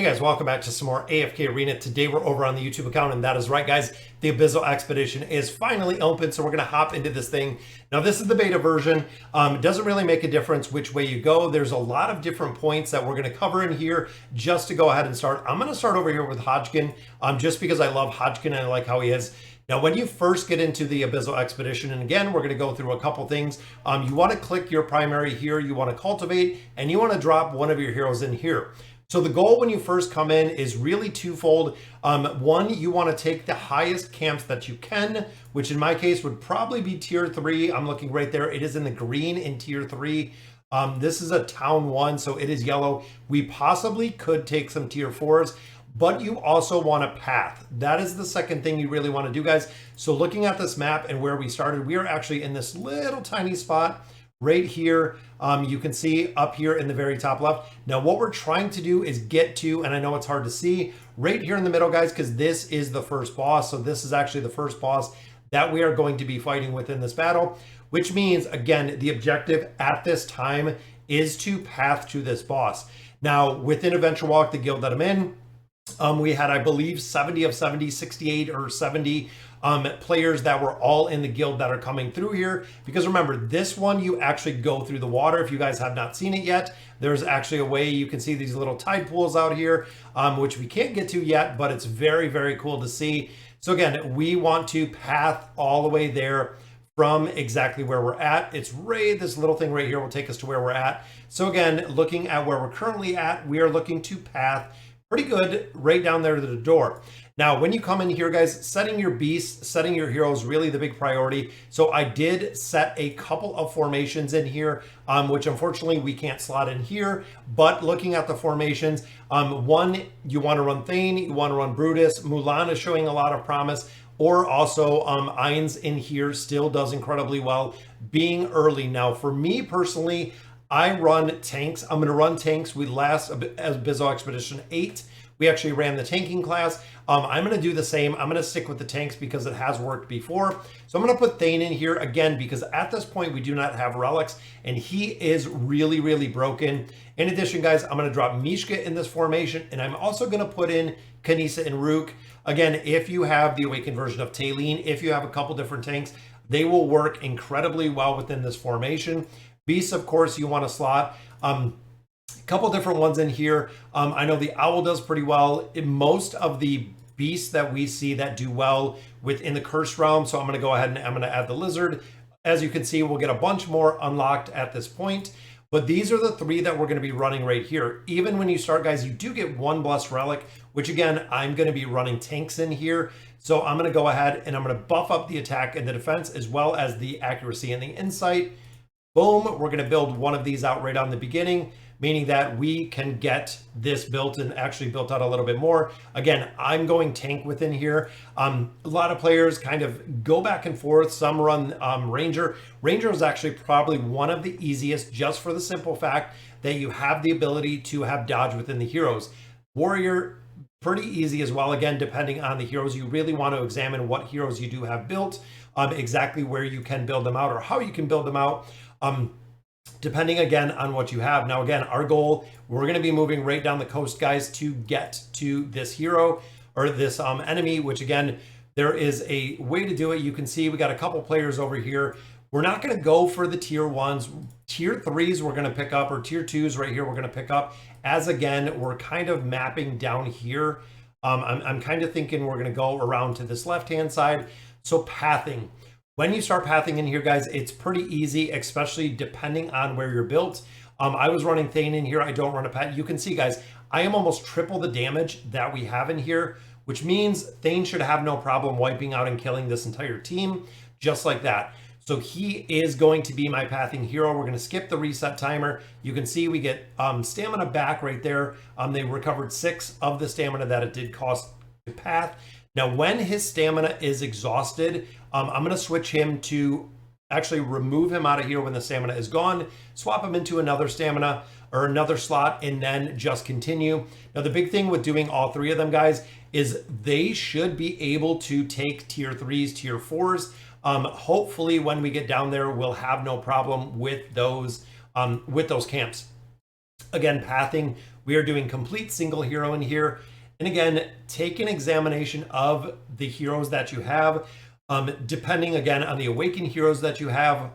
Hey guys, welcome back to some more AFK Arena. Today we're over on the YouTube account, and that is right guys, the Abyssal Expedition is finally open, so we're going to hop into this thing. Now this is the beta version. It doesn't really make a difference which way you go. There's a lot of different points that we're going to cover in here just to go ahead and start. I'm going to start over here with Hodgkin, just because I love Hodgkin and I like how he is. Now, when you first get into the Abyssal Expedition, and again, we're going to go through a couple things, you want to click your primary here, you want to cultivate, and you want to drop one of your heroes in here. So the goal when you first come in is really twofold. One, you want to take the highest camps that you can, which in my case would probably be tier 3. I'm looking right there. It is in the green in tier 3. This is a town 1, so it is yellow. We possibly could take some tier 4s, but you also want a path. That is the second thing you really want to do, guys. So looking at this map and where we started, we are actually in this little tiny spot right here. You can see up here in the very top left. Now what we're trying to do is get to, and I know it's hard to see, right here in the middle, guys, because this is the first boss. So this is actually the first boss that we are going to be fighting within this battle, which means, again, the objective at this time is to path to this boss. Now within Adventure Walk, the guild that I'm in, we had, I believe, 70 of 70, 68 or 70 players that were all in the guild that are coming through here. Because remember, this one, you actually go through the water. If you guys have not seen it yet, there's actually a way you can see these little tide pools out here, which we can't get to yet, but it's very, very cool to see. So again, we want to path all the way there from exactly where we're at. It's right, this little thing right here will take us to where we're at. So again, looking at where we're currently at, we are looking to path pretty good right down there to the door. Now, when you come in here, guys, setting your beasts, setting your heroes, really the big priority. So I did set a couple of formations in here, which unfortunately we can't slot in here. But looking at the formations, one, you want to run Thane, you want to run Brutus. Mulan is showing a lot of promise. Or also Ainz in here still does incredibly well, being early. Now, for me personally, I run tanks. I'm going to run tanks. We last Abyssal Expedition 8. We actually ran the tanking class. I'm going to do the same. I'm going to stick with the tanks because it has worked before. So I'm going to put Thane in here again because at this point we do not have relics and he is really, really broken. In addition, guys, I'm going to drop Mishka in this formation, and I'm also going to put in Kanisa and Rook. Again, if you have the awakened version of Taylene, if you have a couple different tanks, they will work incredibly well within this formation. Beasts, of course, you want to slot. A couple different ones in here. I know the owl does pretty well. Most of the beasts that we see that do well within the cursed realm. So I'm going to go ahead and I'm going to add the lizard. As you can see, we'll get a bunch more unlocked at this point. But these are the 3 that we're going to be running right here. Even when you start, guys, you do get 1 blessed relic, which again, I'm going to be running tanks in here. So I'm going to go ahead and I'm going to buff up the attack and the defense as well as the accuracy and the insight. Boom, we're going to build one of these out right on the beginning, meaning that we can get this built and actually built out a little bit more. Again, I'm going tank within here. A lot of players kind of go back and forth. Some run Ranger. Ranger is actually probably one of the easiest just for the simple fact that you have the ability to have dodge within the heroes. Warrior, pretty easy as well. Again, depending on the heroes, you really want to examine what heroes you do have built, exactly where you can build them out or how you can build them out. Depending again on what you have. Now again, our goal, we're going to be moving right down the coast, guys, to get to this hero or this enemy, which again, there is a way to do it. You can see we got a couple players over here. We're not going to go for the tier 1s. Tier 3s we're going to pick up, or tier 2s right here we're going to pick up, as again, we're kind of mapping down here. I'm kind of thinking we're going to go around to this left-hand side. So pathing. When you start pathing in here, guys, it's pretty easy, especially depending on where you're built. I was running Thane in here. I don't run a path. You can see, guys, I am almost triple the damage that we have in here, which means Thane should have no problem wiping out and killing this entire team just like that. So he is going to be my pathing hero. We're going to skip the reset timer. You can see we get stamina back right there. They recovered 6 of the stamina that it did cost to path. Now, when his stamina is exhausted, I'm going to switch him to actually remove him out of here when the stamina is gone, swap him into another stamina or another slot, and then just continue. Now, the big thing with doing all 3 of them, guys, is they should be able to take tier 3s, tier 4s. Hopefully, when we get down there, we'll have no problem with those camps. Again, pathing, we are doing complete single hero in here. And again, take an examination of the heroes that you have, depending again on the awakened heroes that you have,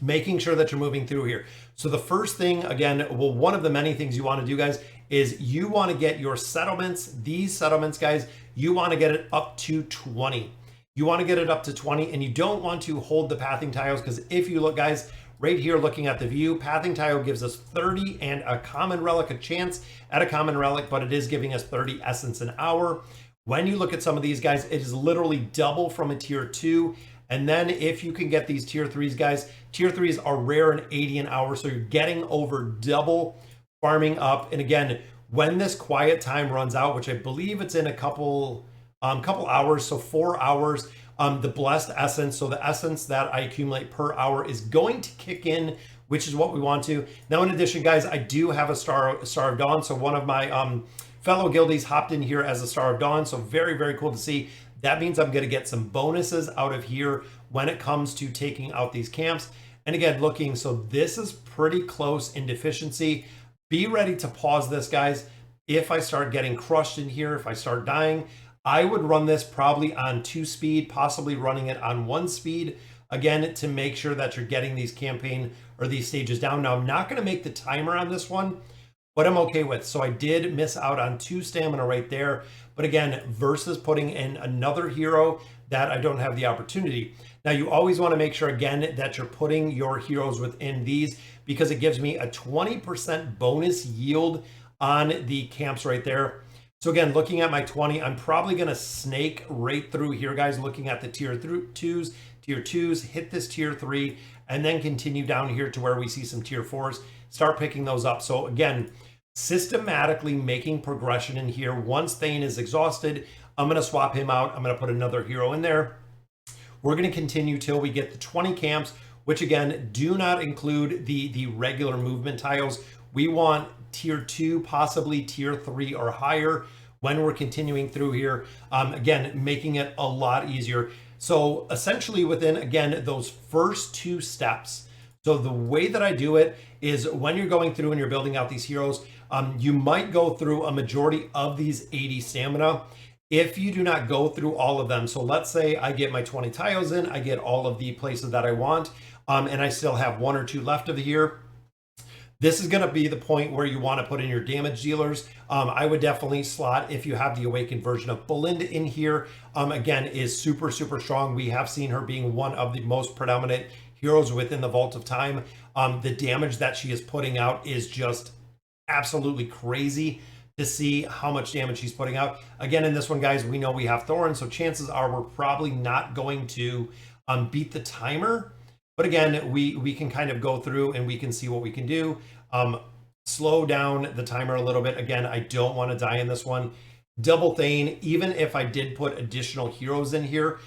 making sure that you're moving through here. So the first thing, again, well, one of the many things you want to do, guys, is you want to get your settlements, these settlements, guys, you want to get it up to 20. You want to get it up to 20, and you don't want to hold the pathing tiles, because if you look, guys, right here looking at the view, pathing tile gives us 30 and a common relic, a chance at a common relic, but it is giving us 30 essence an hour. When you look at some of these, guys, it is literally double from a tier 2. And then if you can get these tier 3s, guys, tier 3s are rare and 80 an hour, so you're getting over double farming up. And again, when this quiet time runs out, which I believe it's in a couple hours, so 4 hours, the blessed essence, so the essence that I accumulate per hour is going to kick in, which is what we want to. Now, in addition, guys, I do have a Star of Dawn, so one of my fellow guildies hopped in here as a Star of Dawn, so very, very cool to see. That means I'm going to get some bonuses out of here when it comes to taking out these camps. And again, looking, so this is pretty close in deficiency. Be ready to pause this, guys. If I start getting crushed in here, if I start dying, I would run this probably on 2 speed, possibly running it on 1 speed, again, to make sure that you're getting these campaign or these stages down. Now, I'm not going to make the timer on this one, but I'm okay with. So I did miss out on 2 stamina right there. But again, versus putting in another hero that I don't have the opportunity. Now, you always want to make sure, again, that you're putting your heroes within these, because it gives me a 20% bonus yield on the camps right there. So again, looking at my 20, I'm probably going to snake right through here, guys, looking at the tier 2s, hit this tier 3, and then continue down here to where we see some tier 4s, start picking those up. So again, systematically making progression in here. Once Thane is exhausted, I'm going to swap him out. I'm going to put another hero in there. We're going to continue till we get the 20 camps, which again, do not include the regular movement tiles. We want tier 2, possibly tier 3 or higher when we're continuing through here. Again, making it a lot easier. So essentially within, again, those first 2 steps. So the way that I do it is when you're going through and you're building out these heroes, you might go through a majority of these 80 stamina. If you do not go through all of them, so let's say I get my 20 tiles in, I get all of the places that I want, and I still have 1 or 2 left of here. This is going to be the point where you want to put in your damage dealers. I would definitely slot, if you have the awakened version of Belinda in here, again, is super, super strong. We have seen her being one of the most predominant heroes within the Vault of Time. The damage that she is putting out is just absolutely crazy to see how much damage she's putting out. Again, in this one, guys, we know we have Thorin, so chances are we're probably not going to beat the timer. But again, we can kind of go through and we can see what we can do. Slow down the timer a little bit. Again, I don't want to die in this one. Double Thane, even if I did put additional heroes in here,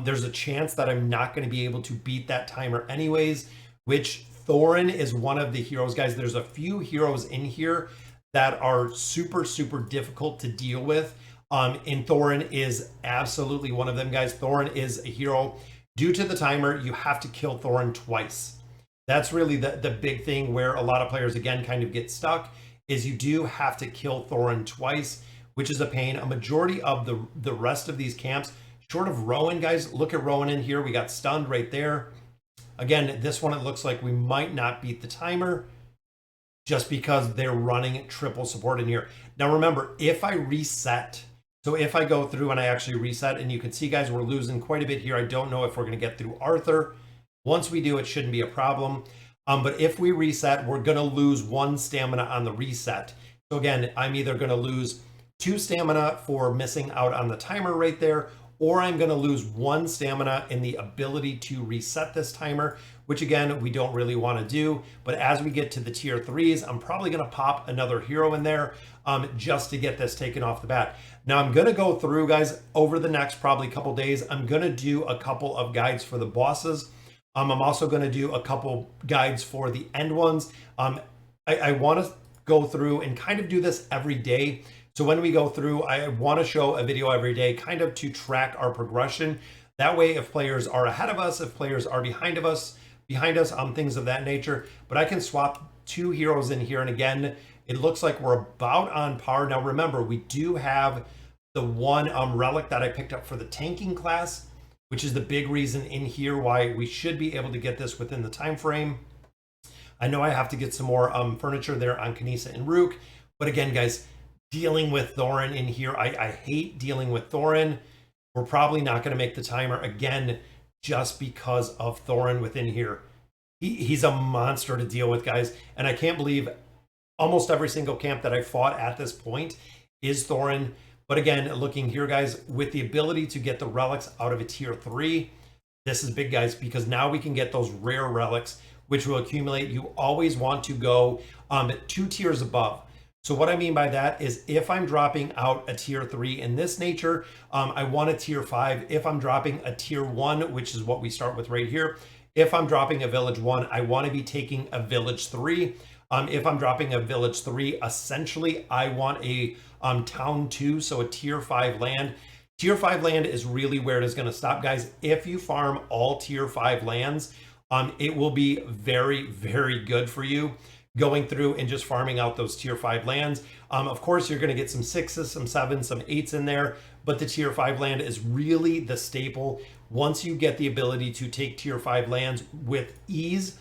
there's a chance that I'm not going to be able to beat that timer anyways, which Thorin is one of the heroes, guys. There's a few heroes in here that are super, super difficult to deal with. And Thorin is absolutely one of them, guys. Thorin is a hero. Due to the timer, you have to kill Thorin twice. That's really the big thing where a lot of players, again, kind of get stuck, is you do have to kill Thorin twice, which is a pain. A majority of the rest of these camps, short of Rowan, guys, look at Rowan in here. We got stunned right there. Again, this one, it looks like we might not beat the timer just because they're running triple support in here. Now, remember, if I reset, so if I go through and I actually reset, and you can see, guys, we're losing quite a bit here. I don't know if we're going to get through Arthur. Once we do, it shouldn't be a problem. But if we reset, we're going to lose 1 stamina on the reset. So again, I'm either going to lose 2 stamina for missing out on the timer right there, or I'm going to lose 1 stamina in the ability to reset this timer, which again, we don't really want to do. But as we get to the tier 3s, I'm probably going to pop another hero in there just to get this taken off the bat. Now I'm going to go through, guys, over the next probably couple days. I'm going to do a couple of guides for the bosses. I'm also going to do a couple guides for the end ones. I want to go through and kind of do this every day. So when we go through, I want to show a video every day, kind of to track our progression. That way, if players are ahead of us, if players are behind of us, behind us, things of that nature. But I can swap 2 heroes in here, and again, it looks like we're about on par. Now remember, we do have the one relic that I picked up for the tanking class, which is the big reason in here why we should be able to get this within the time frame. I know I have to get some more furniture there on Kanisa and Rook, but again, guys, dealing with Thorin in here, I hate dealing with Thorin. We're probably not going to make the timer again just because of Thorin within here. He's a monster to deal with, guys, and I can't believe almost every single camp that I fought at this point is Thorin. But again, looking here, guys, with the ability to get the relics out of a tier 3, this is big, guys, because now we can get those rare relics, which will accumulate. You always want to go 2 tiers above. So what I mean by that is if I'm dropping out a tier 3 in this nature, I want a tier 5. If I'm dropping a tier 1, which is what we start with right here, if I'm dropping a village 1, I want to be taking a village 3. If I'm dropping a village 3, essentially I want a town 2, so a tier 5 land. Tier 5 land is really where it is going to stop, guys. If you farm all tier 5 lands, it will be very, very good for you going through and just farming out those tier 5 lands. Of course, you're going to get some 6s, some 7s, some 8s in there, but the tier 5 land is really the staple. Once you get the ability to take tier 5 lands with ease,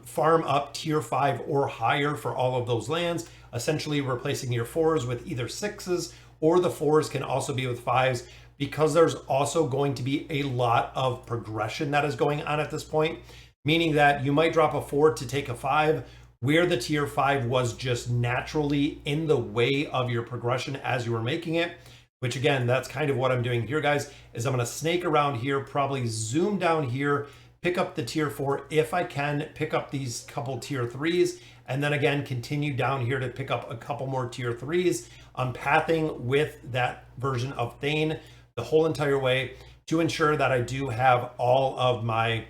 farm up tier 5 or higher for all of those lands, essentially replacing your 4s with either 6s, or the 4s can also be with 5s, because there's also going to be a lot of progression that is going on at this point, meaning that you might drop a 4 to take a 5, where the tier 5 was just naturally in the way of your progression as you were making it, which again, that's kind of what I'm doing here, guys, is I'm going to snake around here, probably zoom down here, pick up the tier 4 if I can, pick up these couple tier 3s, and then again, continue down here to pick up a couple more tier 3s. I'm pathing with that version of Thane the whole entire way to ensure that I do have all of my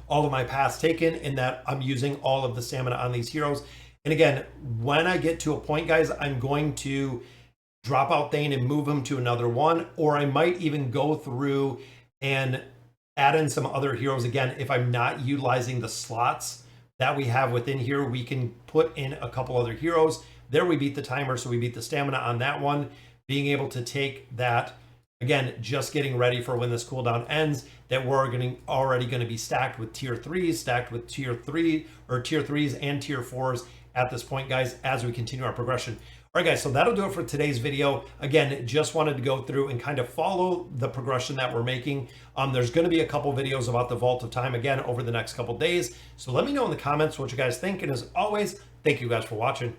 paths taken and that I'm using all of the stamina on these heroes. And again, when I get to a point, guys, I'm going to drop out Thane and move him to another one, or I might even go through and add in some other heroes. Again, if I'm not utilizing the slots that we have within here, we can put in a couple other heroes. There we beat the timer, so we beat the stamina on that one. Being able to take that, again, just getting ready for when this cooldown ends, that we're already going to be stacked with tier 3s, stacked with tier 3s and tier 4s at this point, guys, as we continue our progression. All right, guys, so that'll do it for today's video. Again, just wanted to go through and kind of follow the progression that we're making. There's going to be a couple videos about the Vault of Time again over the next couple days. So let me know in the comments what you guys think. And as always, thank you guys for watching.